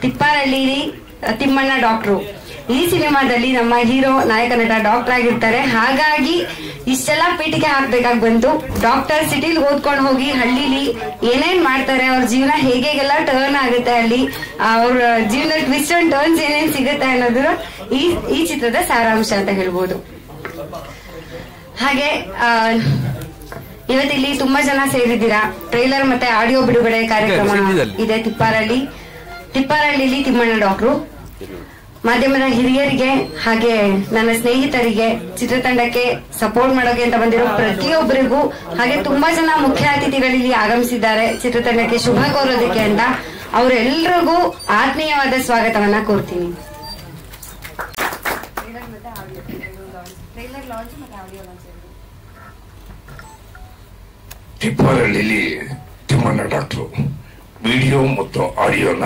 Tipparahalli Thimmanna doctor. ಈ ಸಿನಿಮಾದಲ್ಲಿ ನಮ್ಮ ಹೀರೋ ನಾಯಕ ನಟ ಡಾಕ್ಟರ್ ಆಗಿರ್ತಾರೆ. ಹಾಗಾಗಿ ಇಷ್ಟೆಲ್ಲ ಪೀಠಿಗೆ ಹಾಕ್ಬೇಕಾಗಿ ಬಂತು. ಡಾಕ್ಟರ್ ಸಿಟಿಲಿ ಓದ್ಕೊಂಡು ಹೋಗಿ ಹಳ್ಳಿಲಿ ಏನೇನ್ ಮಾಡ್ತಾರೆ, ಅವ್ರ ಜೀವನ ಹೇಗೆಲ್ಲ ಟರ್ನ್ ಆಗುತ್ತೆ, ಅಲ್ಲಿ ಅವ್ರ ಜೀವನದ ಟ್ವಿಸ್ಟ್ ಅಂಡ್ ಟರ್ನ್ಸ್ ಏನೇನ್ ಸಿಗುತ್ತೆ ಅನ್ನೋದು ಈ ಚಿತ್ರದ ಸಾರಾಂಶ ಅಂತ ಹೇಳ್ಬೋದು. ಹಾಗೆ ಇವತ್ತಿಲ್ಲಿ ತುಂಬಾ ಜನ ಸೇರಿದ್ದೀರಾ. ಟ್ರೈಲರ್ ಮತ್ತೆ ಆಡಿಯೋ ಬಿಡುಗಡೆ ಕಾರ್ಯಕ್ರಮ ಇದೆ ತಿಪ್ಪಾರಳ್ಳಿಲಿ ತಿಮ್ಮಣ್ಣ ಡಾಕ್ಟ್ರು. ಮಾಧ್ಯಮದ ಹಿರಿಯರಿಗೆ ಹಾಗೆ ನನ್ನ ಸ್ನೇಹಿತರಿಗೆ, ಚಿತ್ರತಂಡಕ್ಕೆ ಸಪೋರ್ಟ್ ಮಾಡೋಕೆ ಅಂತ ಬಂದಿರೋ ಪ್ರತಿಯೊಬ್ಬರಿಗೂ, ಹಾಗೆ ತುಂಬಾ ಜನ ಮುಖ್ಯ ಅತಿಥಿಗಳಲ್ಲಿ ಆಗಮಿಸಿದ್ದಾರೆ ಚಿತ್ರತಂಡಕ್ಕೆ ಶುಭ ಕೋರೋದಕ್ಕೆ ಅಂತ. ಅವರೆಲ್ಲರಿಗೂ ಆತ್ಮೀಯವಾದ ಸ್ವಾಗತವನ್ನ ಕೋರ್ತೀನಿ. ತಿಪ್ಪಾರಳ್ಳಿಲಿ ತಿಮ್ಮಣ್ಣ ಡಾಕ್ಟ್ರು ವಿಡಿಯೋ ಮತ್ತು ಆಡಿಯೋನ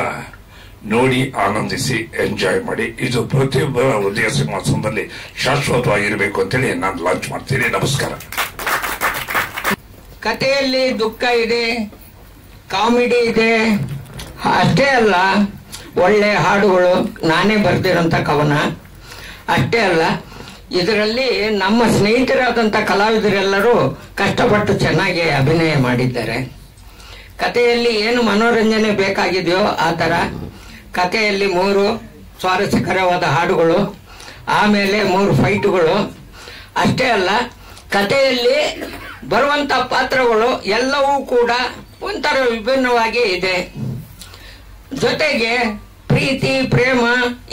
ನೋಡಿ ಆನಂದಿಸಿ ಎಂಜಾಯ್ ಮಾಡಿ. ಇದು ಪ್ರತಿಯೊಬ್ಬರ ಹೃದಯ ಸಿಂಹಾಸನದಲ್ಲಿ ಶಾಶ್ವತವಾಗಿರಬೇಕು ಅಂತೇಳಿ ನಾನು ಲಾಂಚ್ ಮಾಡ್ತೀನಿ. ನಮಸ್ಕಾರ. ಕಥೆಯಲ್ಲಿ ದುಃಖ ಇದೆ, ಕಾಮಿಡಿ ಇದೆ, ಅಷ್ಟೇ ಅಲ್ಲ ಒಳ್ಳೆ ಹಾಡುಗಳು, ನಾನೇ ಬರೆದಿರೋಂಥ ಕವನ ಅಷ್ಟೇ ಅಲ್ಲ, ಇದರಲ್ಲಿ ನಮ್ಮ ಸ್ನೇಹಿತರಾದಂಥ ಕಲಾವಿದರೆಲ್ಲರೂ ಕಷ್ಟಪಟ್ಟು ಚೆನ್ನಾಗಿ ಅಭಿನಯ ಮಾಡಿದ್ದಾರೆ. ಕಥೆಯಲ್ಲಿ ಏನು ಮನೋರಂಜನೆ ಬೇಕಾಗಿದೆಯೋ ಆ ಥರ ಕಥೆಯಲ್ಲಿ 3 ಸ್ವಾರಸ್ಯಕರವಾದ ಹಾಡುಗಳು, ಆಮೇಲೆ 3 ಫೈಟುಗಳು. ಅಷ್ಟೇ ಅಲ್ಲ, ಕಥೆಯಲ್ಲಿ ಬರುವಂಥ ಪಾತ್ರಗಳು ಎಲ್ಲವೂ ಕೂಡ ಒಂಥರ ವಿಭಿನ್ನವಾಗಿ ಇದೆ. ಜೊತೆಗೆ ಪ್ರೀತಿ, ಪ್ರೇಮ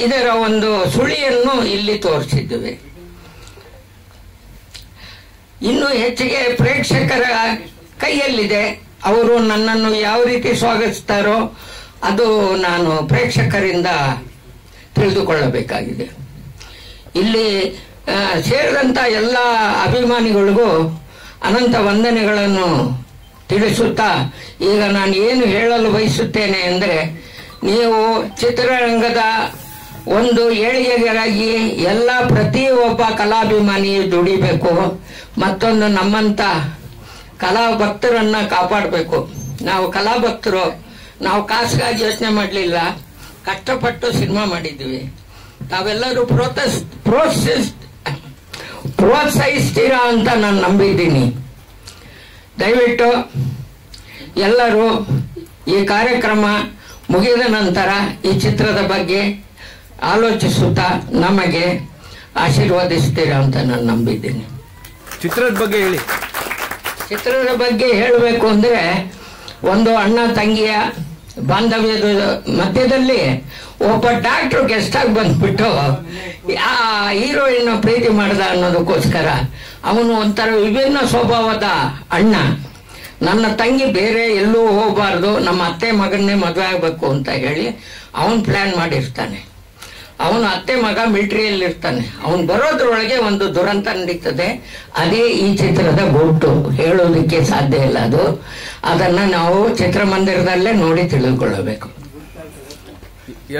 ಇದರ ಒಂದು ಸುಳಿಯನ್ನು ಇಲ್ಲಿ ತೋರಿಸಿದ್ದೇವೆ. ಇನ್ನು ಹೆಚ್ಚಿಗೆ ಪ್ರೇಕ್ಷಕರ ಕೈಯಲ್ಲಿದೆ. ಅವರು ನನ್ನನ್ನು ಯಾವ ರೀತಿ ಸ್ವಾಗತಿಸ್ತಾರೋ ಅದು ನಾನು ಪ್ರೇಕ್ಷಕರಿಂದ ತಿಳಿದುಕೊಳ್ಳಬೇಕಾಗಿದೆ. ಇಲ್ಲಿ ಸೇರಿದಂಥ ಎಲ್ಲ ಅಭಿಮಾನಿಗಳಿಗೂ ಅನಂತ ವಂದನೆಗಳನ್ನು ತಿಳಿಸುತ್ತಾ, ಈಗ ನಾನು ಏನು ಹೇಳಲು ಬಯಸುತ್ತೇನೆ ಅಂದರೆ, ನೀವು ಚಿತ್ರರಂಗದ ಒಂದು ಏಳಿಗೆಗಾಗಿ ಎಲ್ಲ ಪ್ರತಿಯೊಬ್ಬ ಕಲಾಭಿಮಾನಿಯು ದುಡಿಬೇಕು. ಮತ್ತೊಂದು ನಮ್ಮಂತ ಕಲಾ ಭಕ್ತರನ್ನ ಕಾಪಾಡಬೇಕು. ನಾವು ಕಲಾ ಭಕ್ತರು, ನಾವು ಕಾಸಿಗಾಗಿ ಯೋಚನೆ ಮಾಡಲಿಲ್ಲ, ಕಷ್ಟಪಟ್ಟು ಸಿನಿಮಾ ಮಾಡಿದ್ವಿ. ತಾವೆಲ್ಲರೂ ಪ್ರೋತ್ಸಾಹಿಸ್ತೀರಾ ಅಂತ ನಾನು ನಂಬಿದ್ದೀನಿ. ದಯವಿಟ್ಟು ಎಲ್ಲರೂ ಈ ಕಾರ್ಯಕ್ರಮ ಮುಗಿದ ನಂತರ ಈ ಚಿತ್ರದ ಬಗ್ಗೆ ಆಲೋಚಿಸುತ್ತಾ ನಮಗೆ ಆಶೀರ್ವದಿಸ್ತೀರಾ ಅಂತ ನಾನು ನಂಬಿದ್ದೀನಿ. ಚಿತ್ರದ ಬಗ್ಗೆ ಹೇಳಿ. ಚಿತ್ರದ ಬಗ್ಗೆ ಹೇಳಬೇಕು ಅಂದ್ರೆ, ಒಂದು ಅಣ್ಣ ತಂಗಿಯ ಬಾಂಧವ್ಯದ ಮಧ್ಯದಲ್ಲಿ ಒಬ್ಬ ಡಾಕ್ಟ್ರು ಗೆಸ್ಟ್ ಆಗಿ ಬಂದ್ಬಿಟ್ಟು ಆ ಹೀರೋಯಿನ್ ಪ್ರೀತಿ ಮಾಡ್ದ ಅನ್ನೋದಕ್ಕೋಸ್ಕರ ಅವನು ಒಂಥರ ವಿಭಿನ್ನ ಸ್ವಭಾವದ ಅಣ್ಣ. ನನ್ನ ತಂಗಿ ಬೇರೆ ಎಲ್ಲೂ ಹೋಗಬಾರ್ದು, ನಮ್ಮ ಅತ್ತೆ ಮಗನ್ನೇ ಮದುವೆ ಆಗ್ಬೇಕು ಅಂತ ಹೇಳಿ ಅವನು ಪ್ಲಾನ್ ಮಾಡಿರ್ತಾನೆ. ಅವನು ಅತ್ತೆ ಮಗ ಮಿಲಿಟರಿಯಲ್ಲಿ ಇರ್ತಾನೆ. ಅವನು ಬರೋದ್ರೊಳಗೆ ಒಂದು ದುರಂತ ನಡೀತದೆ. ಅದೇ ಈ ಚಿತ್ರದ ಗುಟ್ಟು. ಹೇಳೋದಕ್ಕೆ ಸಾಧ್ಯ ಇಲ್ಲ ಅದು. ಅದನ್ನ ನಾವು ಚಿತ್ರಮಂದಿರದಲ್ಲೇ ನೋಡಿ ತಿಳಿದುಕೊಳ್ಳಬೇಕು.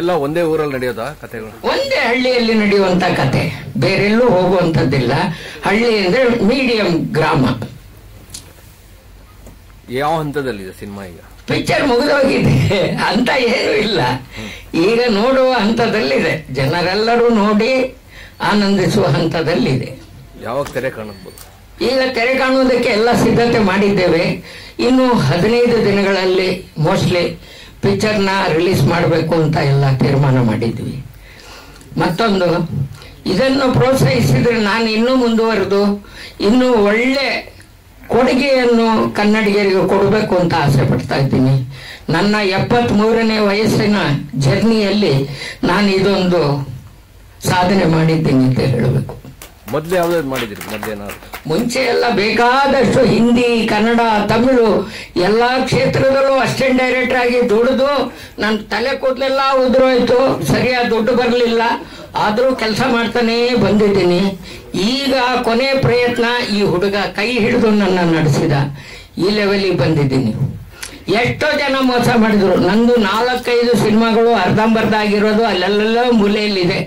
ಎಲ್ಲ ಒಂದೇ ಊರಲ್ಲಿ ನಡೆಯೋದಾ ಕಥೆಗಳು? ಒಂದೇ ಹಳ್ಳಿಯಲ್ಲಿ ನಡೆಯುವಂತ ಕತೆ, ಬೇರೆಲ್ಲೂ ಹೋಗುವಂತದ್ದಿಲ್ಲ. ಹಳ್ಳಿ ಅಂದ್ರೆ ಮೀಡಿಯಂ ಗ್ರಾಮ. ಯಾವ ಹಂತದಲ್ಲಿದೆ ಸಿನಿಮಾ? ಈಗ ಪಿಕ್ಚರ್ ಮುಗಿದೋಗಿದೆ ಅಂತ ಏನೂ ಇಲ್ಲ, ಈಗ ನೋಡುವ ಹಂತದಲ್ಲಿದೆ. ಜನರೆಲ್ಲರೂ ನೋಡಿ ಆನಂದಿಸುವ ಹಂತದಲ್ಲಿದೆ. ಯಾವಾಗ ತೆರೆ ಕಾಣಬಹುದು? ಈಗ ತೆರೆ ಕಾಣುವುದಕ್ಕೆ ಎಲ್ಲ ಸಿದ್ಧತೆ ಮಾಡಿದ್ದೇವೆ. ಇನ್ನು 15 ದಿನಗಳಲ್ಲಿ ಮೋಸ್ಟ್ಲಿ ಪಿಕ್ಚರ್ನ ರಿಲೀಸ್ ಮಾಡಬೇಕು ಅಂತ ಎಲ್ಲ ತೀರ್ಮಾನ ಮಾಡಿದ್ವಿ. ಮತ್ತೊಂದು, ಇದನ್ನು ಪ್ರೋತ್ಸಾಹಿಸಿದ್ರೆ ನಾನು ಇನ್ನೂ ಮುಂದುವರೆದು ಇನ್ನೂ ಒಳ್ಳೆ ಕೊಡುಗೆಯನ್ನು ಕನ್ನಡಿಗರಿಗೆ ಕೊಡಬೇಕು ಅಂತ ಆಸೆ ಪಡ್ತಾ ಇದ್ದೀನಿ. ನನ್ನ 73ನೇ ವಯಸ್ಸಿನ ಜರ್ನಿಯಲ್ಲಿ ನಾನು ಇದೊಂದು ಸಾಧನೆ ಮಾಡಿದ್ದೀನಿ ಅಂತ ಹೇಳಬೇಕು. ಮೊದ್ಲು ಯಾವ್ದಾದ್ರು ಮಾಡಿದ್ರಿ? ಮೊದ್ಲೇನಾದ್ರು ಮುಂಚೆ ಎಲ್ಲ ಬೇಕಾದಷ್ಟು ಹಿಂದಿ, ಕನ್ನಡ, ತಮಿಳು ಎಲ್ಲ ಕ್ಷೇತ್ರದಲ್ಲೂ ಅಸಿಸ್ಟೆಂಟ್ ಡೈರೆಕ್ಟರ್ ಆಗಿ ದುಡಿದು ನನ್ನ ತಲೆ ಕೂದಲೆಲ್ಲ ಉದುರೋಯ್ತು, ಸರಿಯಾದ ದುಡ್ಡು ಬರಲಿಲ್ಲ. ಆದರೂ ಕೆಲಸ ಮಾಡ್ತಾನೇ ಬಂದಿದ್ದೀನಿ. ಈಗ ಕೊನೆ ಪ್ರಯತ್ನ ಈ ಹುಡುಗ ಕೈ ಹಿಡಿದು ನನ್ನ ನಡೆಸಿದ ಈ ಲೆವೆಲಿಗೆ ಬಂದಿದ್ದೀನಿ. ಎಷ್ಟೋ ಜನ ಮೋಸ ಮಾಡಿದ್ರು. ನಂದು 4-5 ಸಿನಿಮಾಗಳು ಅರ್ಧಂಬರ್ಧ ಆಗಿರೋದು ಅಲ್ಲೆಲ್ಲ ಮೂಲೆಯಲ್ಲಿದೆ.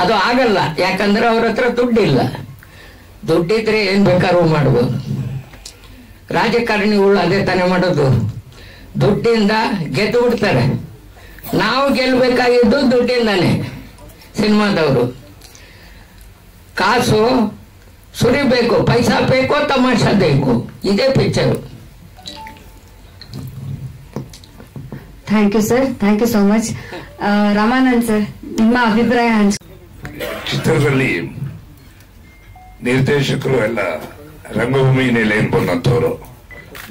ಅದು ಆಗಲ್ಲ, ಯಾಕಂದ್ರೆ ಅವ್ರ ಹತ್ರ ದುಡ್ಡಿಲ್ಲ. ದುಡ್ಡಿದ್ರೆ ಏನ್ ಬೇಕಾದ್ರೂ ಮಾಡ್ಬೋದು. ರಾಜಕಾರಣಿಗಳು ಅದೇ ತಾನೇ ಮಾಡೋದು, ದುಡ್ಡಿಂದ ಗೆದ್ದು ಬಿಡ್ತಾರೆ. ನಾವು ಗೆಲ್ಲಬೇಕಾಗಿದ್ದು ದುಡ್ಡಿಂದಾನೆ. ಸಿನಿಮಾದವರು ಕಾಸು ಸುರಿಬೇಕು, ಪೈಸಾ ಬೇಕು, ತಮಾಷಾ ಬೇಕು, ಇದೇ picture. Thank you sir, thank you so much. Ramanand sir, ನಿಮ್ಮ ಅಭಿಪ್ರಾಯ ಹಂಚ. ಚಿತ್ರದಲ್ಲಿ ನಿರ್ದೇಶಕರು ಎಲ್ಲ ರಂಗಭೂಮಿ ನೆಲೆಯಲ್ಲಿ ಬಂದಂತವರು,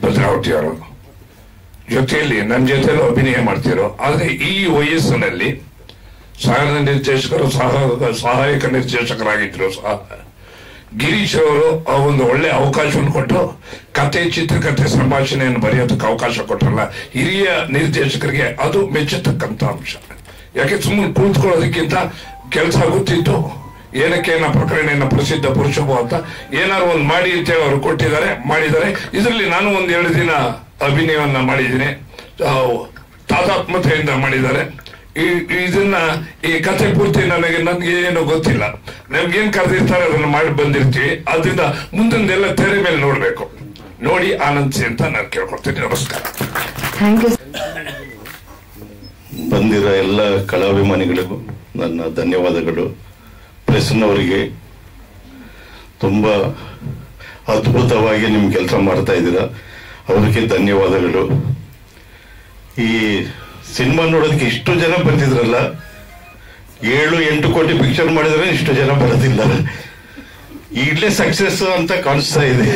ಭದ್ರಾವತಿಯವರು. ಜೊತೆಯಲ್ಲಿ ನನ್ನ ಜೊತೆಲೂ ಅಭಿನಯ ಮಾಡ್ತಿರೋ. ಆದ್ರೆ ಈ ವಯಸ್ಸಿನಲ್ಲಿ ಸಹಾಯಕ ನಿರ್ದೇಶಕರು, ಸಹಾಯಕ ನಿರ್ದೇಶಕರಾಗಿದ್ರು ಸಹ ಗಿರೀಶ್ ಅವರು ಒಂದು ಒಳ್ಳೆ ಅವಕಾಶವನ್ನು ಕೊಟ್ಟು ಕತೆ, ಚಿತ್ರಕಥೆ, ಸಂಭಾಷಣೆಯನ್ನು ಬರೆಯೋದಕ್ಕೆ ಅವಕಾಶ ಕೊಟ್ಟರಲ್ಲ ಹಿರಿಯ ನಿರ್ದೇಶಕರಿಗೆ, ಅದು ಮೆಚ್ಚತಕ್ಕಂತ ಅಂಶ. ಯಾಕೆ ಸುಮ್ಮನೆ ಕೂತ್ಕೊಳ್ಳೋದಕ್ಕಿಂತ ಕೆಲಸ ಗೊತ್ತಿತ್ತು, ಏನಕ್ಕೆ ಪ್ರಕರಣೆಯನ್ನ ಪ್ರಸಿದ್ಧ ಪುರುಷಭು ಅಂತ ಏನಾದ್ರು ಒಂದು ಮಾಡಿ ಅಂತೇಳಿ ಅವರು ಮಾಡಿದ್ದಾರೆ. ಇದರಲ್ಲಿ ನಾನು 1-2 ದಿನ ಅಭಿನಯವನ್ನ ಮಾಡಿದ್ದೀನಿ, ತಾದಾತ್ಮತೆಯಿಂದ ಮಾಡಿದ್ದಾರೆ. ಇದನ್ನ ಈ ಕಥೆ ಪೂರ್ತಿ ನನ್ಗೆ ಏನು ಗೊತ್ತಿಲ್ಲ. ನಮ್ಗೇನ್ ಕರೆದಿರ್ತಾರೆ ಅದನ್ನ ಮಾಡಿ ಬಂದಿರ್ತೀವಿ. ಅದರಿಂದ ಮುಂದಿನ ತೆರೆ ಮೇಲೆ ನೋಡ್ಬೇಕು, ನೋಡಿ ಆನಂದಿಸಿ ಅಂತ ನಾನು ಕೇಳ್ಕೊಡ್ತೀನಿ. ನಮಸ್ಕಾರ. Thank you. ಬಂದಿರೋ ಎಲ್ಲ ಕಲಾಭಿಮಾನಿಗಳಿಗೂ ನನ್ನ ಧನ್ಯವಾದಗಳು. ಪ್ರೆಸ್ನವರಿಗೆ ತುಂಬಾ ಅದ್ಭುತವಾಗಿ ನಿಮ್ ಕೆಲಸ ಮಾಡ್ತಾ ಇದ್ದೀರಾ, ಅವರಿಗೆ ಧನ್ಯವಾದಗಳು. ಈ ಸಿನಿಮಾ ನೋಡೋದಕ್ಕೆ ಇಷ್ಟು ಜನ ಬಂದಿದ್ರಲ್ಲ, 7-8 ಕೋಟಿ ಪಿಕ್ಚರ್ ಮಾಡಿದ್ರೆ ಇಷ್ಟು ಜನ ಬರೋದಿಲ್ಲ. ಈಗಲೇ ಸಕ್ಸಸ್ ಅಂತ ಕಾಣಿಸ್ತಾ ಇದೆ.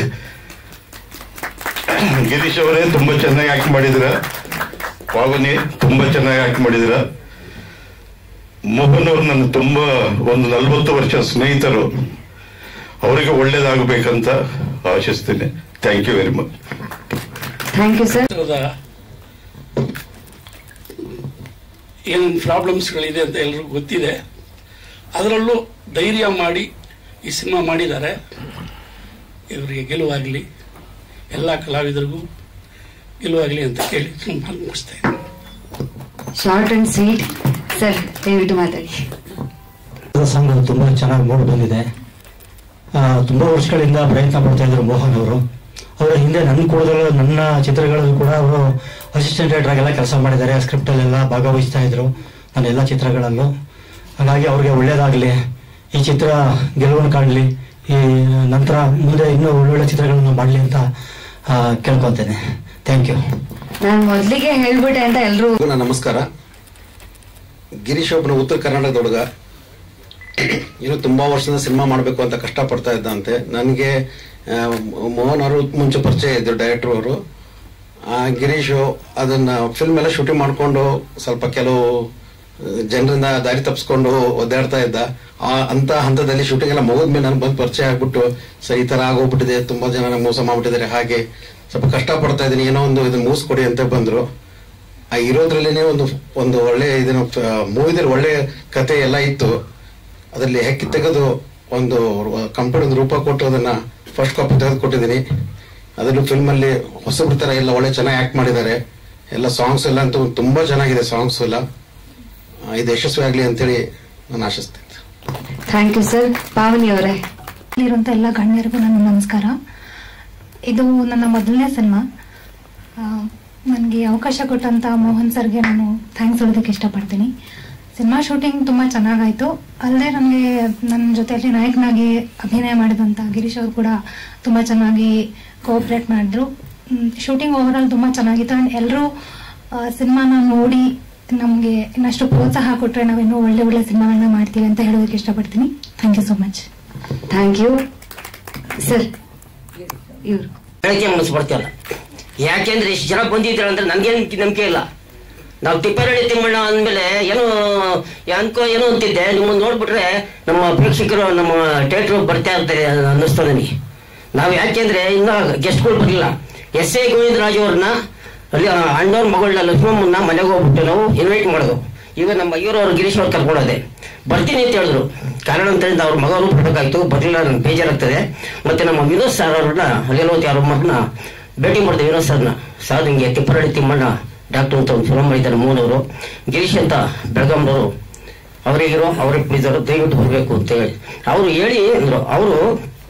ಗಿರೀಶ್ ಅವರೇ ತುಂಬಾ ಚೆನ್ನಾಗಿ ಆಕ್ಟ್ ಮಾಡಿದ್ರ, ಪಾವನಿ ತುಂಬಾ ಚೆನ್ನಾಗಿ ಆಕ್ಟ್ ಮಾಡಿದ್ರ, ಮೋಹನ್ ಅವರು ನನ್ನ ತುಂಬಾ 40 ವರ್ಷ ಸ್ನೇಹಿತರು, ಅವರಿಗೆ ಒಳ್ಳೇದಾಗಬೇಕಂತ ಆಶಿಸ್ತೀನಿ. Thank you very much. Thank you sir. ಏನೇನು ಪ್ರಾಬ್ಲಮ್ಸ್ಗಳಿದೆ ಅಂತ ಎಲ್ರಿಗೂ ಗೊತ್ತಿದೆ. ಅದರಲ್ಲೂ ಧೈರ್ಯ ಮಾಡಿ ಈ ಸಿನಿಮಾ ಮಾಡಿದ್ದಾರೆ. ಇವರಿಗೆ ಗೆಲುವಾಗಲಿ, ಎಲ್ಲ ಕಲಾವಿದರಿಗೂ ಗೆಲುವಾಗಲಿ ಅಂತ ಕೇಳಿ ಮುಗಿಸ್ತಾ ಇದ್ದೀನಿ. ಶಾರ್ಟ್ ಅಂಡ್ ಸ್ವೀಟ್ ಸರ್, ದಯವಿಟ್ಟು ಮಾತಾಡಿ. ಸಾಂಗ್ ತುಂಬಾ ಚೆನ್ನಾಗಿ ಮೂಡಿ ಬಂದಿದೆ. ತುಂಬಾ ವರ್ಷಗಳಿಂದ ಪ್ರಯತ್ನ ಪಡ್ತಾ ಇದ್ರು ಮೋಹನ್ ಅವರು. ಅವರ ಹಿಂದೆ ನನ್ನ ಚಿತ್ರಗಳಲ್ಲೂ ಕೂಡ ಅವರು ಅಸಿಸ್ಟೆಂಟ್ ಡೈರೆಕ್ಟರ್ ಆಗೆಲ್ಲ ಕೆಲಸ ಮಾಡಿದ್ದಾರೆ. ಸ್ಕ್ರಿಪ್ಟ್ ಅಲ್ಲೆಲ್ಲ ಭಾಗವಹಿಸ್ತಾ ಇದ್ರು ನನ್ನ ಎಲ್ಲ ಚಿತ್ರಗಳಲ್ಲೂ. ಹಾಗಾಗಿ ಅವ್ರಿಗೆ ಒಳ್ಳೇದಾಗಲಿ, ಈ ಚಿತ್ರ ಗೆಲುವನ್ನು ಕಾಣಲಿ, ಈ ನಂತರ ಮುಂದೆ ಇನ್ನೂ ಒಳ್ಳೊಳ್ಳೆ ಚಿತ್ರಗಳನ್ನು ಮಾಡಲಿ ಅಂತ ಕೇಳ್ಕೊತೇನೆ. Thank you. ನಾನು ಮೊದಲಿಗೆ ಹೇಳ್ಬಿಟ್ಟೆ ಅಂತ ಎಲ್ರು. ನಮಸ್ಕಾರ. ಗಿರೀಶ್ ಒಬ್ಬನ ಉತ್ತರ ಕರ್ನಾಟಕದ ಹುಡುಗ, ಇನ್ನು ತುಂಬಾ ವರ್ಷದಿಂದ ಸಿನಿಮಾ ಮಾಡಬೇಕು ಅಂತ ಕಷ್ಟಪಡ್ತಾ ಇದ್ದಂತೆ. ನನಗೆ ಮೋಹನ್ ಅವರು ಮುಂಚೆ ಪರಿಚಯ ಇದ್ರು, ಡೈರೆಕ್ಟರ್ ಅವರು. ಗಿರೀಶು ಅದನ್ನ ಫಿಲ್ಮ್ ಎಲ್ಲ ಶೂಟಿಂಗ್ ಮಾಡ್ಕೊಂಡು ಸ್ವಲ್ಪ ಕೆಲವು ಜನರಿಂದ ದಾರಿ ತಪ್ಪಿಸ್ಕೊಂಡು ಒದ್ದಾಡ್ತಾ ಇದ್ದ. ಅಂತ ಹಂತದಲ್ಲಿ ಶೂಟಿಂಗ್ ಎಲ್ಲ ಮುಗಿದ್ಮೇಲೆ ನನಗೆ ಬಂದು ಪರಿಚಯ ಆಗ್ಬಿಟ್ಟು, ಸರ್ ಈ ತರ ಆಗೋಗ್ಬಿಟ್ಟಿದೆ, ತುಂಬಾ ಜನ ಮೋಸ ಮಾಡ್ಬಿಟ್ಟಿದ್ದಾರೆ, ಹಾಗೆ ಸ್ವಲ್ಪ ಕಷ್ಟ ಪಡ್ತಾ ಇದ್ದೀನಿ, ಏನೋ ಒಂದು ಇದನ್ನ ಮುಗಿಸ್ಕೊಡಿ ಅಂತ ಬಂದ್ರು. ಇರೋದ್ರಲ್ಲೇನೆ ಒಂದು ಒಳ್ಳೆ ಇದನ್ನ ಮೂವಿದಲ್ಲಿ ಒಳ್ಳೆ ಕತೆ ಎಲ್ಲ ಇತ್ತು. ಅದರಲ್ಲಿ ಹೆಕ್ಕಿ ತೆಗೆದು ಒಂದು ಕಂಪ್ಲೀಟ್ ಒಂದು ರೂಪ ಕೊಟ್ಟು ಅದನ್ನ ಫಸ್ಟ್ ಕಾಪಿ ತೆಗೆದು ಕೊಟ್ಟಿದ್ದೀನಿ. ಅದರಲ್ಲೂ ಫಿಲ್ಮ್ ಅಲ್ಲಿ ಹೊಸಬ್ರ ತರ ಎಲ್ಲ ಒಳ್ಳೆ ಚೆನ್ನಾಗಿ ಆಕ್ಟ್ ಮಾಡಿದ್ದಾರೆ. ಎಲ್ಲ ಸಾಂಗ್ಸ್ ಎಲ್ಲ ಅಂತೂ ತುಂಬಾ ಚೆನ್ನಾಗಿದೆ. ಸಾಂಗ್ಸ್ ಎಲ್ಲ ಇದು ಯಶಸ್ವಿ ಆಗ್ಲಿ ಅಂತೇಳಿ ನಾನು ಆಶಿಸ್ತೇನೆ. Thank you sir. ಪಾವನಿ ಅವರೇ. ಇರುವಂತ ಎಲ್ಲ ಗಣ್ಯರಿಗೂ ನನ್ನ ನಮಸ್ಕಾರ. ಇದು ನನ್ನ ಮೊದಲನೇ ಸಿನಿಮಾ. ನನಗೆ ಅವಕಾಶ ಕೊಟ್ಟಂತ ಮೋಹನ್ ಸರ್ಗೆ ನಾನು ಥ್ಯಾಂಕ್ಸ್ ಹೇಳೋದಕ್ಕೆ ಇಷ್ಟಪಡ್ತೀನಿ. ಸಿನಿಮಾ ಶೂಟಿಂಗ್ ತುಂಬಾ ಚೆನ್ನಾಗಾಯ್ತು. ಅಲ್ಲದೆ ನನಗೆ ನನ್ನ ಜೊತೆಯಲ್ಲಿ ನಾಯಕನಾಗಿ ಅಭಿನಯ ಮಾಡಿದಂತ ಗಿರೀಶ್ ಅವರು ಕೂಡ ತುಂಬಾ ಚೆನ್ನಾಗಿ ಕೋಆಪರೇಟ್ ಮಾಡಿದ್ರು. ಶೂಟಿಂಗ್ ಓವರ್ ಆಲ್ ತುಂಬಾ ಚೆನ್ನಾಗಿತ್ತು. ಎಲ್ಲರೂ ಸಿನಿಮಾನ ನೋಡಿ ನಮಗೆ ಇನ್ನಷ್ಟು ಪ್ರೋತ್ಸಾಹ ಕೊಟ್ಟರೆ ನಾವಿನ್ನೂ ಒಳ್ಳೆ ಒಳ್ಳೆ ಸಿನಿಮಾಗಳನ್ನ ಮಾಡ್ತೀವಿ ಅಂತ ಹೇಳೋದಕ್ಕೆ ಇಷ್ಟಪಡ್ತೀನಿ. Thank you so much. Thank you sir. ಇವರು ಬೆಳಗ್ಗೆ ಮನಸ್ಸು ಬರ್ತಿಲ್ಲ, ಯಾಕೆಂದ್ರೆ ಇಷ್ಟು ಜನ ಬಂದಿದ್ದೀರ ಅಂದ್ರೆ ನನ್ಗೇನು ನಂಬಿಕೆ ಇಲ್ಲ. ನಾವು ತಿಪ್ಪೇರಳ್ಳಿ ತಿಮ್ಮಣ್ಣ ಅಂದಮೇಲೆ ಏನೋ ಅನ್ಕೋ ಏನೋ ಅಂತಿದ್ದೆ, ನಿಮ್ಮನ್ನು ನೋಡ್ಬಿಟ್ರೆ ನಮ್ಮ ಪ್ರೇಕ್ಷಕರು ನಮ್ಮ ಥಿಯೇಟರ್ ಬರ್ತಾ ಇರ್ತಾರೆ ಅನ್ನಿಸ್ತಾ ನನಗೆ. ನಾವು ಯಾಕೆಂದ್ರೆ ಇನ್ನ ಗೆಸ್ಟ್ಗಳು ಬರಲಿಲ್ಲ. ಎಸ್ ಎ ಗೋವಿಂದರಾಜ್ ಅವ್ರನ್ನ ಅಲ್ಲಿ ಅಣ್ಣವ್ರ ಮಗಳನ್ನ ಲಕ್ಷ್ಮಮ್ಮನ್ನ ಮನೆಗೆ ಹೋಗ್ಬಿಟ್ಟು ನಾವು ಇನ್ವೈಟ್ ಮಾಡೋದು. ಈಗ ನಮ್ಮ ಅಯ್ಯೂರವ್ರು ಗಿರೀಶ್ ಅವ್ರು ಕರ್ಕೊಂಡೋದೆ, ಬರ್ತೀನಿ ಅಂತ ಹೇಳಿದ್ರು. ಕಾರಣಾಂತರದಿಂದ ಅವ್ರ ಮಗವರು ಬರಬೇಕಾಯ್ತು, ಬರಲಿಲ್ಲ, ನನಗೆ ಬೇಜಾರಾಗ್ತದೆ. ಮತ್ತೆ ನಮ್ಮ ವಿನೋದ್ ಸರ್ ಅವ್ರನ್ನ ಅಲ್ಲೆಲ್ಲೋತಿ ಅವ್ರ ಮಗನ ಭೇಟಿ ಮಾಡಿದೆ. ವಿನೋದ್ ಸರ್ನ, ಸರ್ ನಿಮಗೆ ತಿಪ್ಪರಳ್ಳಿ ತಿಮ್ಮಣ್ಣ ಡಾಕ್ಟರ್ ಅಂತ ಒಂದು ಫಿಲಮ್ ಮಾಡಿದ್ದಾರೆ ಮೂನವರು, ಗಿರೀಶ್ ಅಂತ ಬೆಳಗಾಂನವರು, ಅವರಿಗಿರೋ ಅವ್ರಿಗೆ ಪ್ಲೀಸರು ದಯವಿಟ್ಟು ಬರಬೇಕು ಅಂತ ಹೇಳಿ ಅವರು ಹೇಳಿ ಅಂದರು. ಅವರು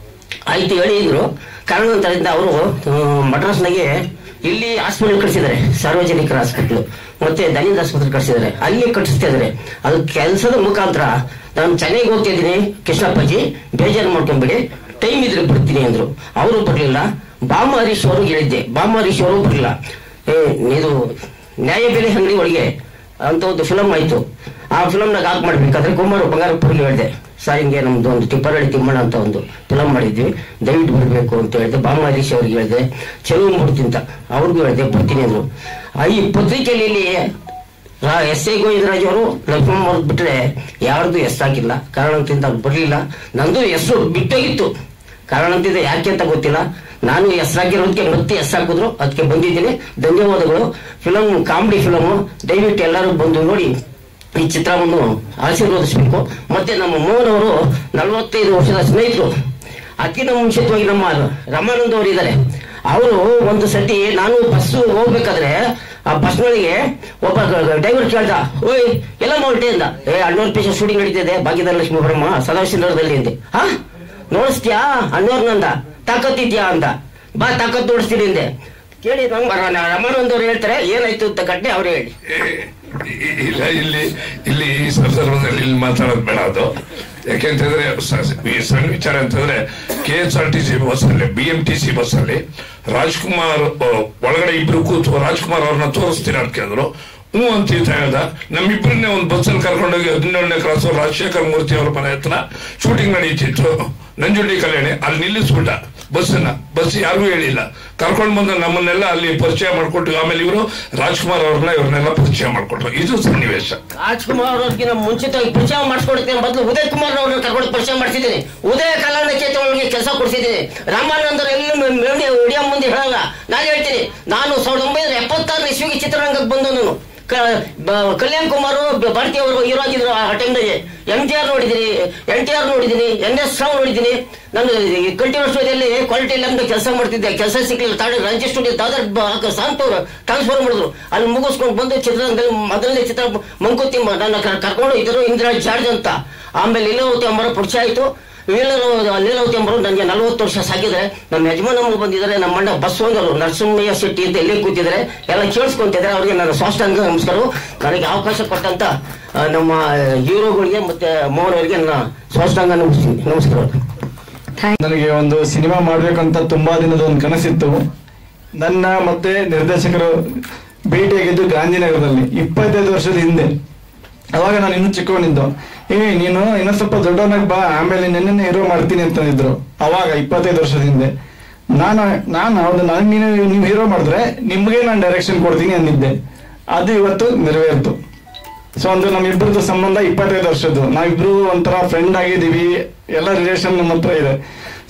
ಆಯ್ತು ಹೇಳಿ ಅಂದರು. ಕಾರಣಾಂತರದಿಂದ ಅವರು ಮಡ್ರಾಸ್ನಾಗೆ ಇಲ್ಲಿ ಹಾಸ್ಪಿಟಲ್ ಕಳಿಸಿದ್ದಾರೆ, ಸಾರ್ವಜನಿಕರ ಹಾಸ್ಪಿಟ್ಲು, ಮತ್ತೆ ದನಿಂದ ಆಸ್ಪತ್ರೆ ಕಳಿಸಿದ್ದಾರೆ, ಅಲ್ಲಿ ಕಟ್ಟಿಸ್ತಾ ಇದ್ದಾರೆ. ಅದು ಕೆಲಸದ ಮುಖಾಂತರ ನಾನು ಚೆನ್ನೈಗೆ ಹೋಗ್ತಾ ಇದ್ದೀನಿ ಕೃಷ್ಣಪ್ಪಾಜಿ, ಬೇಜಾರು ಮಾಡ್ಕೊಂಡ್ಬಿಡಿ, ಟೈಮ್ ಇದ್ರೆ ಬರ್ತೀನಿ ಅಂದ್ರು. ಅವರು ಬರಲಿಲ್ಲ. ಬಾಮ ಹರೀಶ್ ಅವರು ಹೇಳಿದ್ದೆ, ಬಾಮ ಹರೀಶ್ ಅವರು ಬರಲಿಲ್ಲ. ಇದು ನ್ಯಾಯಬೆಲೆ ಅಂಗಡಿ ಒಳಗೆ ಅಂತ ಒಂದು ಫಿಲಮ್ ಆಯ್ತು. ಆ ಫಿಲಮ್ನಾಗ ಆಕ್ ಮಾಡ್ಬೇಕಾದ್ರೆ ಕುಮಾರ್ ಬಂಗಾರಪ್ಪರಿಗೆ ಹೇಳಿದೆ, ಸರ್ ಹಿಂಗೆ ನಮ್ದು ಒಂದು ತಿಪ್ಪರಳ್ಳಿ ತಿಮ್ಮಣ್ಣ ಅಂತ ಒಂದು ಫಿಲಮ್ ಮಾಡಿದ್ವಿ, ದಯವಿಟ್ಟು ಬರಬೇಕು ಅಂತ ಹೇಳಿದೆ. ಬಾಮ ಹರೀಶ್ ಅವ್ರಿಗೆ ಹೇಳಿದೆ, ಚೆಲುವು ಮೂರ್ತಿ ಅಂತ ಅವ್ರಿಗೂ ಹೇಳಿದೆ, ಬರ್ತೀನಿ ಅಂದ್ರು. ಈ ಪತ್ರಿಕೆಯಲ್ಲಿ ಎಸ್ ಎ ಗೋವಿಂದರಾಜ್ ಅವರು ಲಕ್ಷ್ಮಮ್ಮ ಅವ್ರಿಗೆ ಬಿಟ್ರೆ ಯಾರ್ದು ಹೆಸರಾಗಿಲ್ಲ. ಕಾರಣದಿಂದ ಅವ್ರು ಬರಲಿಲ್ಲ. ನಂದು ಹೆಸರು ಬಿಟ್ಟೋಗಿತ್ತು, ಕಾರಣದಿಂದ ಯಾಕೆ ಅಂತ ಗೊತ್ತಿಲ್ಲ. ನಾನು ಹೆಸರಾಗಿರೋದಕ್ಕೆ ಮತ್ತೆ ಹೆಸರಾಕಿದ್ರು, ಅದಕ್ಕೆ ಬಂದಿದ್ದೀನಿ. ಧನ್ಯವಾದಗಳು. ಫಿಲಮ್ ಕಾಮಿಡಿ ಫಿಲಮು, ದಯವಿಟ್ಟು ಎಲ್ಲರೂ ಬಂದು ನೋಡಿ ಈ ಚಿತ್ರವನ್ನು ಆಶೀರ್ವದಿಸಬೇಕು. ಮತ್ತೆ ನಮ್ಮ ಮೋಹನ್ ಅವರು 45 ವರ್ಷದ ಸ್ನೇಹಿತರು. ಅತಿ ಮುಂಚಿತವಾಗಿ ನಮ್ಮ ರಮಾನಂದ್ ಅವರು ಇದ್ದಾರೆ. ಅವರು ಒಂದು ಸತಿ ನಾನು ಬಸ್ ಹೋಗ್ಬೇಕಾದ್ರೆ ಆ ಬಸ್ನೊಳಗೆ ಒಬ್ಬ ಡ್ರೈವರ್ ಕೇಳ್ದ, ಓಯ್ ಎಲ್ಲ ಹೊರಟೆ ಅಂದ. ಅಣ್ಣವ್ರ ಪೇಶ ಶೂಟಿಂಗ್ ನಡೀತಿದೆ ಭಾಗ್ಯದಲಕ್ಷ್ಮಿ ಬ್ರಹ್ಮ ಸದಾಶಿವನಗರದಲ್ಲಿ ಅಂದೆ. ಹಾ ನೋಡಿಸ್ತೀಯಾ ಅಣ್ಣವ್ರನ್ನಂದ, ತಾಕತ್ತಿದ್ಯಾ ಅಂದ. ಬಾ ತಾಕತ್ ನೋಡಿಸ್ತೀನಿ ಅಂದೆ. ಕೇಳಿ ರಮಾನಂದ್ ಅವ್ರು ಹೇಳ್ತಾರೆ ಏನಾಯ್ತು ಅಂತ ಘಟನೆ ಅವ್ರು ಹೇಳಿ. ಇಲ್ಲ, ಇಲ್ಲಿ ಈ ಸಂದರ್ಭದಲ್ಲಿ ಇಲ್ಲಿ ಮಾತಾಡೋದು ಬೇಡ. ಅದು ಯಾಕೆಂತಂದ್ರೆ ಈ ಸಣ್ಣ ವಿಚಾರ ಅಂತಂದ್ರೆ KSRTC ಬಸ್ ಅಲ್ಲಿ BMTC ಬಸ್ ಅಲ್ಲಿ ರಾಜ್ಕುಮಾರ್ ಒಳಗಡೆ ಇಬ್ರು ಕೂತು ರಾಜ್ಕುಮಾರ್ ಅವ್ರನ್ನ ತೋರಿಸ್ತೀನಿ ಅಂತ ಕೇಳಿದ್ರು. ಹ್ಞೂ ಅಂತ ಹೇಳ್ದ. ನಮ್ಮಿಬ್ಬರನ್ನೇ ಒಂದು ಬಸ್ಸಲ್ಲಿ ಕರ್ಕೊಂಡೋಗಿ 17ನೇ ಕ್ರಾಸ್ ರಾಜಶೇಖರ್ ಮೂರ್ತಿ ಅವ್ರ ಮನೆ ಹತ್ರ ಶೂಟಿಂಗ್ ನಡೀತಿತ್ತು, ನಂಜುಂಡಿ ಕಲ್ಯಾಣಿ. ಅಲ್ಲಿ ನಿಲ್ಲಿಸ್ಬಿಟ್ಟ ಬಸ್ ಯಾರಿಗೂ ಹೇಳಿಲ್ಲ. ಕರ್ಕೊಂಡು ಬಂದು ನಮ್ಮನ್ನೆಲ್ಲ ಅಲ್ಲಿ ಪರಿಚಯ ಮಾಡ್ಕೊಟ್ಟು ಆಮೇಲೆ ಇವರು ರಾಜ್ಕುಮಾರ್ ಇವ್ರನ್ನೆಲ್ಲ ಪರಿಚಯ ಮಾಡ್ಕೊಟ್ರು. ಇದು ಸನ್ನಿವೇಶ. ರಾಜ್ಕುಮಾರ್ ಅವ್ರಿಗೆ ಮುಂಚಿತವಾಗಿ ಪರಿಚಯ ಮಾಡಿಸ್ಕೊಡ್ತೇನೆ. ಮೊದಲು ಉದಯ್ ಕುಮಾರ್ ಅವ್ರನ್ನ ಕರ್ಕೊಂಡು ಪರಿಚಯ ಮಾಡಿಸಿದ್ದೀನಿ. ಉದಯ ಕಲಾನಿಕೇತನ ಒಳಗೆ ಕೆಲಸ ಕೊಡಿಸಿದ್ದೀನಿ. ರಾಮಾನಂದರ್ ಎಲ್ಲ ವಿಡಿಯೋ ಮುಂದೆ ಹೇಳಲ್ಲ, ನಾನು ಹೇಳ್ತೀನಿ. ನಾನು 1976 ಇಸ್ವಿಗೆ ಚಿತ್ರರಂಗಕ್ಕೆ ಬಂದವನು. ಕಲ್ಯಾಣ್ ಕುಮಾರ್ ಭಾರತಿ ಅವರು ಹೀರೋ ಆಗಿದ್ರು. ಆ ಟೈಮ್ನಲ್ಲಿ NTR ನೋಡಿದ್ದೀನಿ, NS ರಾವ್ ನೋಡಿದ್ದೀನಿ. ನಾನು ಕಂಟಿನ್ಯೂಸ್ನಲ್ಲಿ ಕ್ವಾಲಿಟಿ ಇಲ್ಲ ಅಂತ ಕೆಲಸ ಮಾಡ್ತಿದ್ದೆ. ಕೆಲಸ ಸಿಕ್ಕಲಿಲ್ಲ. ರಂಜಿತ್ ಸ್ಟುಡಿಯೋ ದಾದರ್ ಸಾಂತವ್ರು ಟ್ರಾನ್ಸ್ಫರ್ ಮಾಡಿದ್ರು. ಅಲ್ಲಿ ಮುಗಿಸ್ಕೊಂಡು ಬಂದು ಚಿತ್ರರಂಗದಲ್ಲಿ ಮೊದಲನೇ ಚಿತ್ರ ಮಂಕುತಿಮ್ಮ ನನ್ನ ಕರ್ಕೊಂಡು ಇದ್ರು, ಇಂದಿರಾ ಜಾರ್ಜ್ ಅಂತ. ಆಮೇಲೆ ಲೀಲಾವತಿ ಅಂಬರ ಪರಿಚಯ ಆಯ್ತು. ಲೀಲಾವತಿ ಅಂಬರು ನನಗೆ 40 ವರ್ಷ ಸಾಕಿದ್ರೆ. ನಮ್ಮ ಯಜಮಾನಮ್ಮ ಬಂದಿದ್ದಾರೆ, ನಮ್ಮ ಅಣ್ಣ ಬಸವಣ್ಣವರು ನರಸಿಂಹಯ್ಯ ಶೆಟ್ಟಿ ಅಂತ ಎಲ್ಲಿ ಕೂತಿದ್ದಾರೆ, ಎಲ್ಲ ಕೇಳಿಸ್ಕೊಂತಿದ್ದಾರೆ. ಅವ್ರಿಗೆ ನಾನು ಸಾಷ್ಟಾಂಗ ನಮಸ್ಕಾರ. ನನಗೆ ಅವಕಾಶ ಕೊಟ್ಟಂತ ನಮ್ಮ ಹೀರೋಗಳಿಗೆ ಮತ್ತೆ ಮೋಹನ್ ಅವರಿಗೆ ನನ್ನ ಸಾಷ್ಟಾಂಗ ನಮಸ್ಕಾರ. ನನಗೆ ಒಂದು ಸಿನಿಮಾ ಮಾಡ್ಬೇಕಂತ ತುಂಬಾ ದಿನದ ಒಂದು ಕನಸಿತ್ತು. ನನ್ನ ಮತ್ತೆ ನಿರ್ದೇಶಕರು ಭೇಟಿಯಾಗಿದ್ದು ಗಾಂಧಿನಗರದಲ್ಲಿ 25 ವರ್ಷದ ಹಿಂದೆ. ಅವಾಗ ನಾನು ಇನ್ನೂ ಚಿಕ್ಕವನಿದ್ದು. ನೀನು ಇನ್ನೂ ಸ್ವಲ್ಪ ದೊಡ್ಡವನಾಗ ಬಾ, ಆಮೇಲೆ ನಿನ್ನೆ ಹೀರೋ ಮಾಡ್ತೀನಿ ಅಂತ ಇದ್ರು. ಅವಾಗ 25 ವರ್ಷದ ಹಿಂದೆ ನಾನು ಹೌದು, ನೀವು ಹೀರೋ ಮಾಡಿದ್ರೆ ನಿಮ್ಗೆ ನಾನು ಡೈರೆಕ್ಷನ್ ಕೊಡ್ತೀನಿ ಅಂದಿದ್ದೆ. ಅದು ಇವತ್ತು ನೆರವೇರ್ತು. ಸೊ ಒಂದು ನಮ್ಮಿಬ್ಬರದ್ದು ಸಂಬಂಧ 25 ವರ್ಷದ್ದು. ನಾವಿಬ್ರು ಒಂಥರ ಫ್ರೆಂಡ್ ಆಗಿದ್ದೀವಿ, ಎಲ್ಲ ರಿಲೇಷನ್ ನಮ್ಮ ಹತ್ರ ಇದೆ.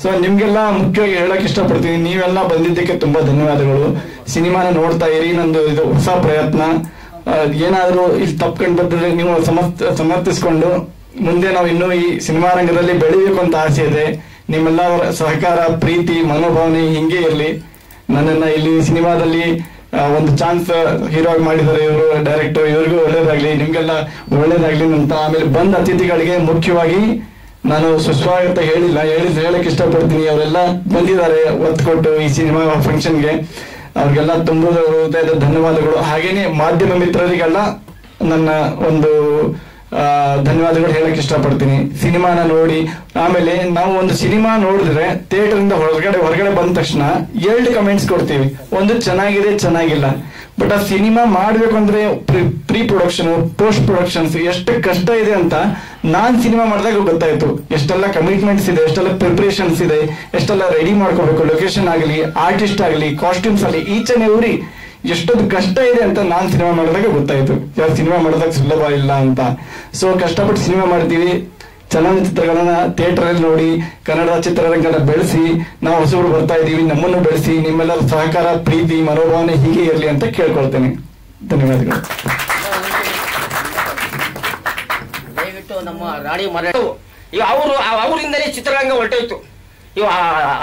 ಸೊ ನಿಮ್ಗೆಲ್ಲ ಮುಖ್ಯವಾಗಿ ಹೇಳಕ್ ಇಷ್ಟಪಡ್ತೀನಿ, ನೀವೆಲ್ಲ ಬಂದಿದ್ದಕ್ಕೆ ತುಂಬಾ ಧನ್ಯವಾದಗಳು. ಸಿನಿಮಾನ ನೋಡ್ತಾ ಇರಿ. ನಂದು ಇದು ಹೊಸ ಪ್ರಯತ್ನ. ಏನಾದ್ರೂ ಇಲ್ಲಿ ತಪ್ಕೊಂಡು ಬಂದ್ರೆ ನೀವು ಸಮರ್ಥಿಸ್ಕೊಂಡು ಮುಂದೆ ನಾವು ಇನ್ನೂ ಈ ಸಿನಿಮಾ ರಂಗದಲ್ಲಿ ಬೆಳಿಬೇಕು ಅಂತ ಆಸೆ ಇದೆ. ನಿಮ್ಮೆಲ್ಲರ ಸಹಕಾರ, ಪ್ರೀತಿ, ಮನೋಭಾವನೆ ಹಿಂಗೆ ಇರಲಿ. ನನ್ನನ್ನ ಇಲ್ಲಿ ಸಿನಿಮಾದಲ್ಲಿ ಒಂದು ಚಾನ್ಸ್ ಹೀರೋ ಆಗಿ ಮಾಡಿದ್ದಾರೆ ಇವರು ಡೈರೆಕ್ಟರ್. ಇವ್ರಿಗೂ ಒಳ್ಳೇದಾಗ್ಲಿ, ನಿಮ್ಗೆಲ್ಲ ಒಳ್ಳೇದಾಗ್ಲಿ ಅಂತ. ಆಮೇಲೆ ಬಂದ ಅತಿಥಿಗಳಿಗೆ ಮುಖ್ಯವಾಗಿ ನಾನು ಸುಸ್ವಾಗತ ಹೇಳಕ್ ಇಷ್ಟಪಡ್ತೀನಿ. ಅವರೆಲ್ಲ ಬಂದಿದ್ದಾರೆ ಒತ್ತು ಕೊಟ್ಟು ಈ ಸಿನಿಮಾ ಫಂಕ್ಷನ್ಗೆ. ಅವ್ರಿಗೆಲ್ಲ ತುಂಬ ಹೃದಯದ ಧನ್ಯವಾದಗಳು. ಹಾಗೇನೆ ಮಾಧ್ಯಮ ಮಿತ್ರರಿಗೆಲ್ಲ ನನ್ನ ಒಂದು ಧನ್ಯವಾದಗಳು ಹೇಳಕ್ ಇಷ್ಟಪಡ್ತೀನಿ. ಸಿನಿಮಾನ ನೋಡಿ, ಆಮೇಲೆ ನಾವು ಒಂದು ಸಿನಿಮಾ ನೋಡಿದ್ರೆ ಥಿಯೇಟರ್ ಇಂದ ಹೊರಗಡೆ ಬಂದ ತಕ್ಷಣ 2 ಕಮೆಂಟ್ಸ್ ಕೊಡ್ತೀವಿ. ಒಂದು ಚೆನ್ನಾಗಿಲ್ಲ. ಬಟ್ ಆ ಸಿನಿಮಾ ಮಾಡ್ಬೇಕು ಅಂದ್ರೆ ಪ್ರೀ ಪ್ರೊಡಕ್ಷನ್, ಪೋಸ್ಟ್ ಪ್ರೊಡಕ್ಷನ್ಸ್ ಎಷ್ಟು ಕಷ್ಟ ಇದೆ ಅಂತ ನಾನ್ ಸಿನಿಮಾ ಮಾಡಿದಾಗ ಗೊತ್ತಾಯ್ತು. ಎಷ್ಟೆಲ್ಲ ಕಮಿಟ್ಮೆಂಟ್ಸ್ ಇದೆ, ಎಷ್ಟೆಲ್ಲ ಪ್ರಿಪರೇಷನ್ಸ್ ಇದೆ, ಎಷ್ಟೆಲ್ಲ ರೆಡಿ ಮಾಡ್ಕೋಬೇಕು. ಲೊಕೇಶನ್ ಆಗಲಿ, ಆರ್ಟಿಸ್ಟ್ ಆಗಲಿ, ಕಾಸ್ಟ್ಯೂಮ್ಸ್ ಆಗಲಿ, ಈಚ್ ಅಂಡ್ ಎವ್ರಿ ಎಷ್ಟೊಂದು ಕಷ್ಟ ಇದೆ ಅಂತ ನಾನು ಸಿನಿಮಾ ಮಾಡಿದಾಗ ಗೊತ್ತಾಯ್ತು. ಸಿನಿಮಾ ಮಾಡಿದಾಗ ಸುಲಭ ಇಲ್ಲ ಅಂತ. ಸೊ ಕಷ್ಟಪಟ್ಟು ಸಿನಿಮಾ ಮಾಡ್ತೀವಿ. ಚಲನಚಿತ್ರಗಳನ್ನ ಥಿಯೇಟರ್ ಅಲ್ಲಿ ನೋಡಿ ಕನ್ನಡ ಚಿತ್ರರಂಗನ ಬೆಳೆಸಿ, ನಾವು ಹೊಸಬರು ಬರ್ತಾ ಇದೀವಿ, ನಮ್ಮನ್ನು ಬೆಳೆಸಿ, ನಿಮ್ಮೆಲ್ಲರ ಸಹಕಾರ, ಪ್ರೀತಿ, ಮನೋಭಾವನೆ ಹೀಗೆ ಇರಲಿ ಅಂತ ಕೇಳ್ಕೊಳ್ತೇನೆ. ಧನ್ಯವಾದಗಳು. ದಯವಿಟ್ಟು ನಮ್ಮ ರಾಣಿ ಮರ ಅವರಿಂದಲೇ ಚಿತ್ರರಂಗ ಹೊರಟೋಯ್ತು. ಇವ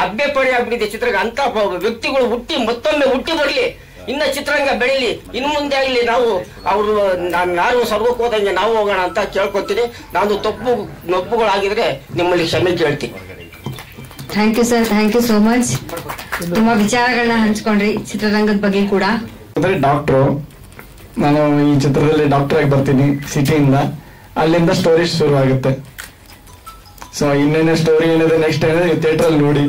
ಅಬ್ಬೆಪಡಿ ಆಗ್ಬಿಟ್ಟಿದೆ ಚಿತ್ರರಂಗ. ಅಂತ ವ್ಯಕ್ತಿಗಳು ಮತ್ತೊಮ್ಮೆ ಹುಟ್ಟಿ ಬರಲಿ, ಇನ್ನ ಚಿತ್ರರಂಗ ಬೆಳೀಲಿ, ಇನ್ನು ಮುಂದೆ ಆಗಲಿ. ನಾವು ಅವರು ನಾನು ಸ್ವರ್ಗಕ್ಕೆ ಹೋದಂಗೆ ನಾವು ಹೋಗೋಣ ಅಂತ ಕೇಳ್ಕೊತೀನಿ. ನಾನು ನೊಪ್ಪುಗಳಾಗಿದ್ರೆ ನಿಮ್ಮಲ್ಲಿ ಕ್ಷಮೆ ಕೇಳ್ತೀನಿ. Thank you sir, thank you so much. ತುಂಬಾ ವಿಚಾರಗಳನ್ನ ಹಂಚ್ಕೊಂಡ್ರಿ ಚಿತ್ರರಂಗದ ಬಗ್ಗೆ ಕೂಡ. ಅಂದ್ರೆ ಡಾಕ್ಟ್ರು, ನಾನು ಈ ಚಿತ್ರದಲ್ಲಿ ಡಾಕ್ಟರ್ ಆಗಿ ಬರ್ತೀನಿ ಸಿಟಿಯಿಂದ. ಅಲ್ಲಿಂದ ಸ್ಟೋರಿ ಶುರು ಆಗುತ್ತೆ. ಸೊ ಇನ್ನೇನೇ ಸ್ಟೋರಿ ಏನಿದೆ ನೆಕ್ಸ್ಟ್ ಏನಿದೆ ಥಿಯೇಟರ್ ಅಲ್ಲಿ ನೋಡಿ.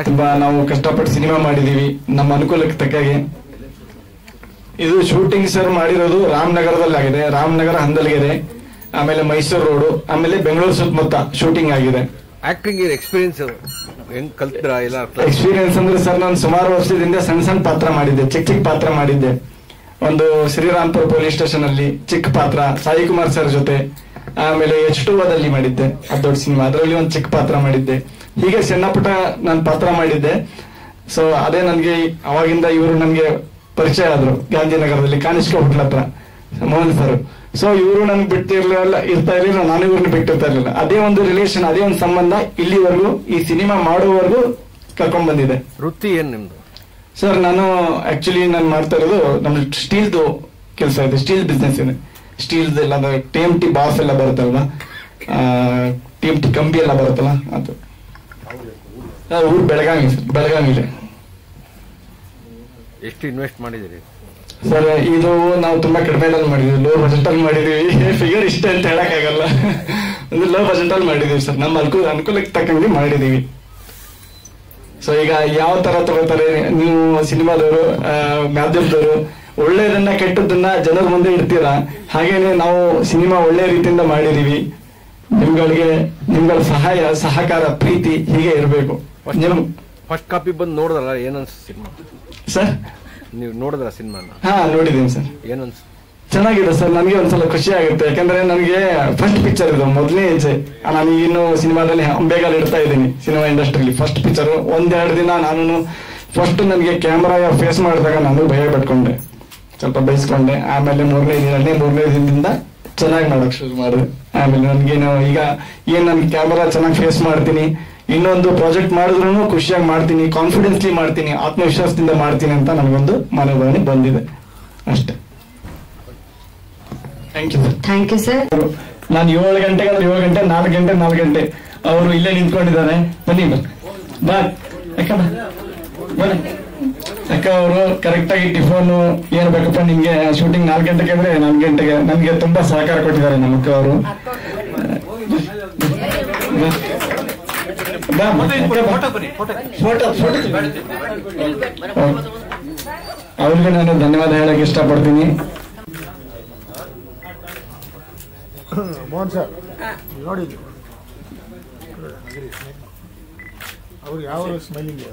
ತುಂಬಾ ನಾವು ಕಷ್ಟಪಟ್ಟು ಸಿನಿಮಾ ಮಾಡಿದೀವಿ ನಮ್ಮ ಅನುಕೂಲಕ್ಕೆ ತಕ್ಕಾಗೆ. ಇದು ಶೂಟಿಂಗ್ ಸರ್ ಮಾಡಿರೋದು ರಾಮನಗರದಲ್ಲಿ ಆಗಿದೆ. ರಾಮನಗರ, ಹಂದಲ್ಗೆರೆ, ಆಮೇಲೆ ಮೈಸೂರು ರೋಡು, ಆಮೇಲೆ ಬೆಂಗಳೂರು ಸುತ್ತಮುತ್ತ ಶೂಟಿಂಗ್ ಆಗಿದೆ. ಆಕ್ಟಿಂಗ್ ಎಕ್ಸ್ಪೀರಿಯನ್ಸ್ ಹೆಂಗ್ ಕಲ್ತ್ರ? ಎಕ್ಸ್ಪೀರಿಯನ್ಸ್ ಅಂದ್ರೆ ಸರ್, ನಾನು ಸುಮಾರು ವರ್ಷದಿಂದ ಸಣ್ಣ ಪಾತ್ರ ಮಾಡಿದ್ದೆ, ಚಿಕ್ಕ ಪಾತ್ರ ಮಾಡಿದ್ದೆ. ಒಂದು ಶ್ರೀರಾಮ್ಪುರ ಪೊಲೀಸ್ ಸ್ಟೇಷನ್ ಅಲ್ಲಿ ಚಿಕ್ಕ ಪಾತ್ರ, ಸಾಯಿ ಕುಮಾರ್ ಸರ್ ಜೊತೆ. ಆಮೇಲೆ H2O ಮಾಡಿದ್ದೆ, ಅದು ದೊಡ್ಡ ಸಿನಿಮಾ, ಅದರಲ್ಲಿ ಒಂದು ಚಿಕ್ಕ ಪಾತ್ರ ಮಾಡಿದ್ದೆ. ಹೀಗೆ ಸಣ್ಣ ಪುಟ್ಟ ನಾನು ಪಾತ್ರ ಮಾಡಿದ್ದೆ. ಸೊ ಅದೇ ನನ್ಗೆ ಅವಾಗಿಂದ ಇವರು ನನ್ಗೆ ಪರಿಚಯ ಆದ್ರು ಗಾಂಧಿನಗರದಲ್ಲಿ ಕಾನಿಷ್ಕ ಹೋಟ್ಲ್ ಹತ್ರ, ಮೋಹನ್ ಸರ್. ಸೊ ಇವರು ನನ್ಗೆ ಇರ್ತಾ ಇರ್ಲಿಲ್ಲ, ನಾನು ಇವ್ರನ್ನ ಬಿಟ್ಟಿರ್ತಾ ಇರ್ಲಿಲ್ಲ. ಅದೇ ಒಂದು ರಿಲೇಷನ್, ಅದೇ ಒಂದು ಸಂಬಂಧ ಇಲ್ಲಿವರೆಗೂ ಈ ಸಿನಿಮಾ ಮಾಡುವವರೆಗೂ ಕರ್ಕೊಂಡ್ ಬಂದಿದೆ. ವೃತ್ತಿ ಏನ್ ನಿಮ್ದು? ಸರ್ ನಾನು ಆಕ್ಚುಲಿ ನಾನು ಮಾಡ್ತಾ ಇರೋದು ನಮ್ಮ ಸ್ಟೀಲ್ದು ಕೆಲಸ ಇದೆ, ಸ್ಟೀಲ್ ಬಿಸ್ನೆಸ್ ಇದೆ. ಸ್ಟೀಲ್ ಎಲ್ಲ TMT ಬಾಸ್ ಎಲ್ಲ ಬರುತ್ತಲ್ವಾ, TMT ಕಂಬಿ ಎಲ್ಲ ಬರುತ್ತಲ್ಲ, ಅದು ಊರು ಬೆಳಗಾವಿ. ಬೆಳಗಾವಿಲಿ. ಎಷ್ಟು ಇನ್ವೆಸ್ಟ್ ಮಾಡಿದಿರಿ ಸರ್? ಇದು ನಾವು ತುಂಬಾ ಕಡಿಮೆದಲ್ಲಿ ಮಾಡಿದ್ವಿ, ಲೋ ಬಜೆಟ್ ಅಲ್ಲಿ ಮಾಡಿದೀವಿ. ಫಿಗರ್ ಇಷ್ಟೇ ಅಂತ ಹೇಳಕ್ ಆಗಲ್ಲ, ಅಂದ್ರೆ ಲೋ ಬಜೆಟ್ ಅಲ್ಲಿ ಮಾಡಿದೀವಿ ಸರ್. ನಮ್ಮ ಅನುಕೂಲಕ್ಕೆ ತಕ್ಕಂಗೆ ಮಾಡಿದೀವಿ. ಸೊ ಈಗ ಯಾವ ತರ ತಗೋತಾರೆ ನೀವು ಸಿನಿಮಾದವರು, ಮಾಧ್ಯಮದವರು, ಒಳ್ಳೇದನ್ನ ಕೆಟ್ಟದನ್ನ ಜನರ ಮುಂದೆ ಇಡ್ತೀರಾ. ಹಾಗೇನೆ ನಾವು ಸಿನಿಮಾ ಒಳ್ಳೆ ರೀತಿಯಿಂದ ಮಾಡಿದೀವಿ. ನಿಮ್ಗಳ ಸಹಾಯ, ಸಹಕಾರ, ಪ್ರೀತಿ ಹೀಗೆ ಇರಬೇಕು. ಫಸ್ಟ್ ಕಾಪಿ ಬಂದು ನೋಡಿದ್ರಲ್ಲ, ಏನನ್ಸ್ ಸಿನಿಮಾ ಸರ್? ನೀವು ನೋಡಿದ್ರ ಸಿನಿಮಾನ? ಹಾ, ನೋಡಿದೀನಿ ಸರ್. ಏನನ್ಸ್? ಚೆನ್ನಾಗಿದೆ ಸರ್. ನನಗೆ ಒಂದ್ಸಲ ಖುಷಿ ಆಗುತ್ತೆ, ಯಾಕಂದ್ರೆ ನನಗೆ ಫಸ್ಟ್ ಪಿಕ್ಚರ್ ಇದು, ಮೊದಲನೇ ಹೆಜ್ಜೆ. ನಾನು ಇನ್ನು ಸಿನಿಮಾದಲ್ಲಿ ಅಂಬೆಗಾಲ್ ಇಡ್ತಾ ಇದ್ದೀನಿ ಸಿನಿಮಾ ಇಂಡಸ್ಟ್ರಿಲಿ. First picture. 1-2 ದಿನ ನಾನು ಫಸ್ಟ್ ನನಗೆ ಕ್ಯಾಮ್ರಾ ಫೇಸ್ ಮಾಡಿದಾಗ ನಾನು ಭಯ ಪಟ್ಕೊಂಡೆ, ಸ್ವಲ್ಪ ಬಯಸ್ಕೊಂಡೆ. ಆಮೇಲೆ ಮೂರನೇ ದಿನದಿಂದ ಚೆನ್ನಾಗಿ ಮಾಡಕ್ ಶುರು ಮಾಡಿದೆ. ಆಮೇಲೆ ನನ್ಗೇನು ಈಗ ನನ್ಗೆ ಕ್ಯಾಮರಾ ಚೆನ್ನಾಗಿ ಫೇಸ್ ಮಾಡ್ತೀನಿ. ಇನ್ನೊಂದು ಪ್ರಾಜೆಕ್ಟ್ ಮಾಡಿದ್ರು ಖುಷಿಯಾಗಿ ಮಾಡ್ತೀನಿ, ಕಾನ್ಫಿಡೆನ್ಸ್ಲಿ ಮಾಡ್ತೀನಿ, ಆತ್ಮವಿಶ್ವಾಸದಿಂದ ಮಾಡ್ತೀನಿ ಅಂತ ನನಗೊಂದು ಮನೋಭಾವನೆ ಬಂದಿದೆ ಅಷ್ಟೇ. Thank you sir. ನಾನು 7 ಗಂಟೆಗೆ 7 ಗಂಟೆ, 4 ಗಂಟೆ 4 ಗಂಟೆ ಅವರು ಇಲ್ಲೇ ನಿಂತ್ಕೊಂಡಿದ್ದಾರೆ. ಬನ್ನಿ ಬಾ ಅಕ್ಕ, ಬನ್ನಿ ಅಕ್ಕ. ಅವರು ಕರೆಕ್ಟ್ ಆಗಿ ಟಿಫನ್ ಏನ್ ಬೇಕಪ್ಪ ನಿಮ್ಗೆ, ಶೂಟಿಂಗ್ 4 ಗಂಟೆಗೆ ಅಂದ್ರೆ 4 ಗಂಟೆಗೆ ನಮ್ಗೆ ತುಂಬಾ ಸಹಕಾರ ಕೊಟ್ಟಿದ್ದಾರೆ ನಮ್ಮಕ್ಕ ಅವರು. ಅವ್ರಿಗೆ ನಾನು ಧನ್ಯವಾದ ಹೇಳಕ್ ಇಷ್ಟಪಡ್ತೀನಿ. ಮೋಹನ್ ಸರ್ ನೋಡಿದ್ದು ಅವ್ರು ಯಾವ ಸ್ಮೈಲಿಂಗ್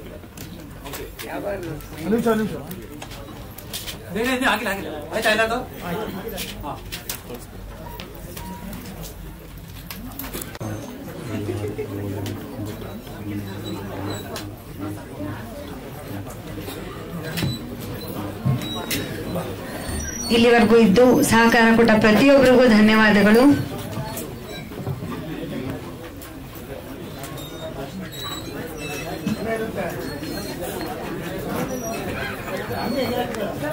ನಿಮಿಷ ಆಗಿಲ್ಲ ಆಯ್ತಾ ಎಲ್ಲದು. ಇಲ್ಲಿವರೆಗೂ ಇದ್ದು ಸಹಕಾರ ಕೊಟ್ಟ ಪ್ರತಿಯೊಬ್ಬರಿಗೂ ಧನ್ಯವಾದಗಳು.